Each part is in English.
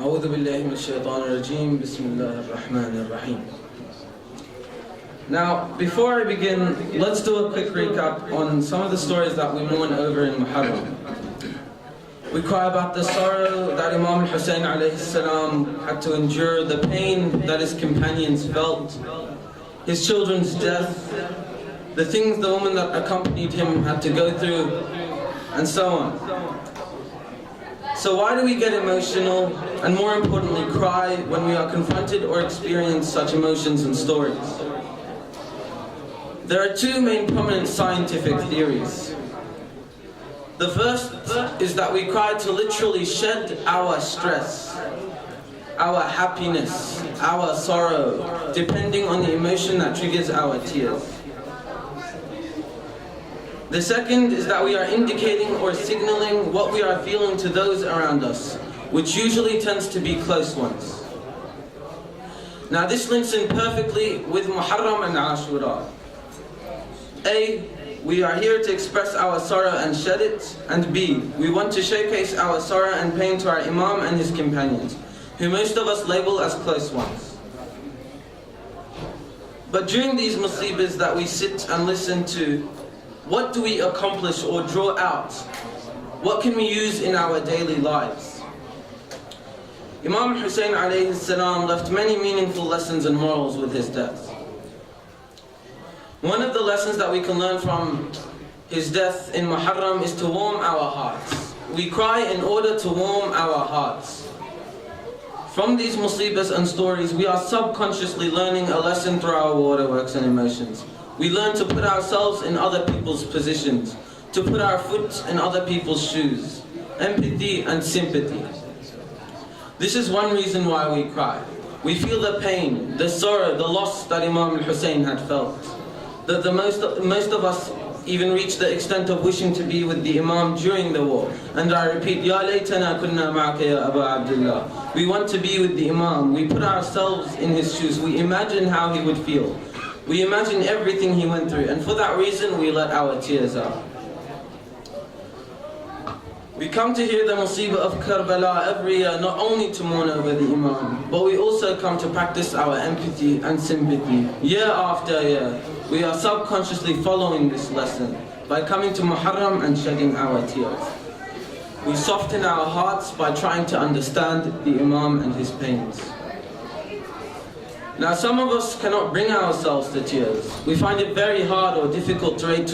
أعوذ بالله من الشيطان الرجيم بسم الله الرحمن الرحيم. Now, before I begin, let's do a quick recap on some of the stories that we mourn over in Muharram. We cry about the sorrow that Imam al-Hussein alayhi salam had to endure, the pain that his companions felt, his children's death, the things the woman that accompanied him had to go through, and so on. So why do we get emotional, and more importantly cry, when we are confronted or experience such emotions and stories? There are two main prominent scientific theories. The first is that we cry to literally shed our stress, our happiness, our sorrow, depending on the emotion that triggers our tears. The second is that we are indicating or signaling what we are feeling to those around us, which usually tends to be close ones. Now this links in perfectly with Muharram and Ashura. A, we are here to express our sorrow and shed it, and B, we want to showcase our sorrow and pain to our Imam and his companions, who most of us label as close ones. But during these musibahs that we sit and listen to, what do we accomplish or draw out? What can we use in our daily lives? Imam Hussein alayhi salam left many meaningful lessons and morals with his death. One of the lessons that we can learn from his death in Muharram is to warm our hearts. We cry in order to warm our hearts. From these musibahs and stories, we are subconsciously learning a lesson through our waterworks and emotions. We learn to put ourselves in other people's positions, to put our foot in other people's shoes, empathy and sympathy. This is one reason why we cry. We feel the pain, the sorrow, the loss that Imam al-Hussein had felt. That most of us even reach the extent of wishing to be with the Imam during the war. And I repeat, Ya laytana kunna ma'aka ya Aba Abdullah. We want to be with the Imam. We put ourselves in his shoes. We imagine how he would feel. We imagine everything he went through, and for that reason we let our tears out. We come to hear the musibah of Karbala every year, not only to mourn over the Imam, but we also come to practice our empathy and sympathy. Year after year, we are subconsciously following this lesson by coming to Muharram and shedding our tears. We soften our hearts by trying to understand the Imam and his pains. Now some of us cannot bring ourselves to tears. We find it very hard or difficult to relate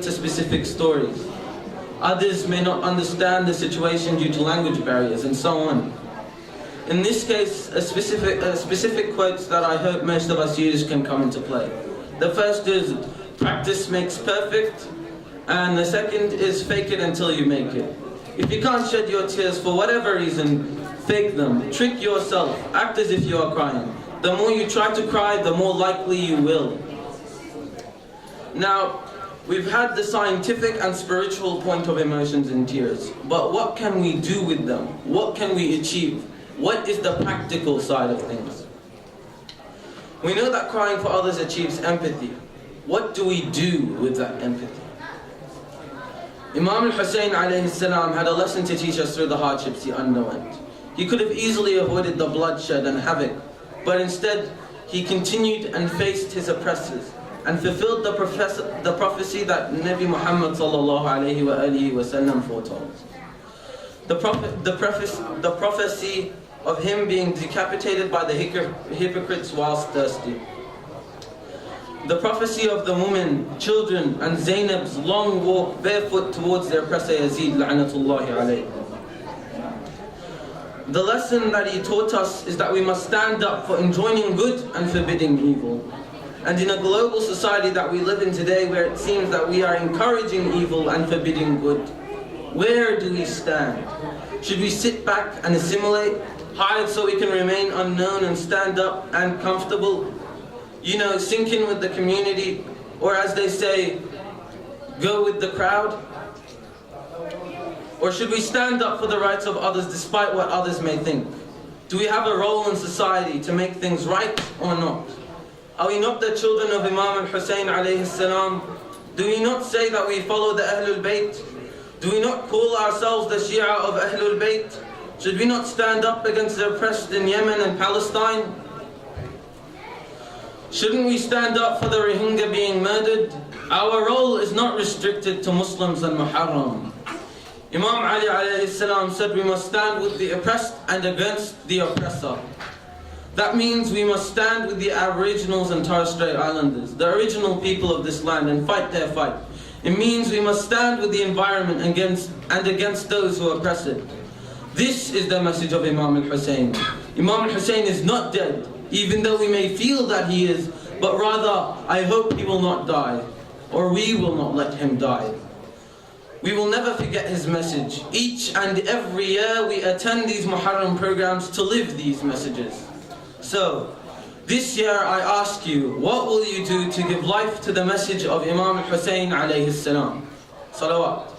to specific stories. Others may not understand the situation due to language barriers and so on. In this case, a specific quote that I hope most of us use can come into play. The first is, practice makes perfect, and the second is, fake it until you make it. If you can't shed your tears for whatever reason, fake them, trick yourself, act as if you are crying. The more you try to cry, the more likely you will. Now, we've had the scientific and spiritual point of emotions and tears, but what can we do with them? What can we achieve? What is the practical side of things? We know that crying for others achieves empathy. What do we do with that empathy? Imam al-Hussein alayhi salam had a lesson to teach us through the hardships he underwent. He could have easily avoided the bloodshed and havoc, but instead, he continued and faced his oppressors and fulfilled the prophecy that Nabi Muhammad sallallahu alayhi wa alihi wa sallam foretold. The prophecy of him being decapitated by the hypocrites whilst thirsty. The prophecy of the women, children and Zainab's long walk barefoot towards their oppressor Yazid la'natullahi alayhi. The lesson that he taught us is that we must stand up for enjoining good and forbidding evil. And in a global society that we live in today, where it seems that we are encouraging evil and forbidding good, where do we stand? Should we sit back and assimilate, hide so we can remain unknown and stand up and comfortable? You know, sink in with the community, or as they say, go with the crowd? Or should we stand up for the rights of others despite what others may think? Do we have a role in society to make things right or not? Are we not the children of Imam al-Hussein alayhi salam? Do we not say that we follow the Ahlul Bayt? Do we not call ourselves the Shia of Ahlul Bayt? Should we not stand up against the oppressed in Yemen and Palestine? Shouldn't we stand up for the Rohingya being murdered? Our role is not restricted to Muslims and Muharram. Imam Ali alayhi salam said we must stand with the oppressed and against the oppressor. That means we must stand with the Aboriginals and Torres Strait Islanders, the original people of this land, and fight their fight. It means we must stand with the environment against those who oppress it. This is the message of Imam al-Hussein. Imam al-Hussein is not dead, even though we may feel that he is, but rather, I hope he will not die, or we will not let him die. We will never forget his message. Each and every year we attend these Muharram programs to live these messages. So, this year I ask you, what will you do to give life to the message of Imam al-Hussein alayhi salam? Salawat.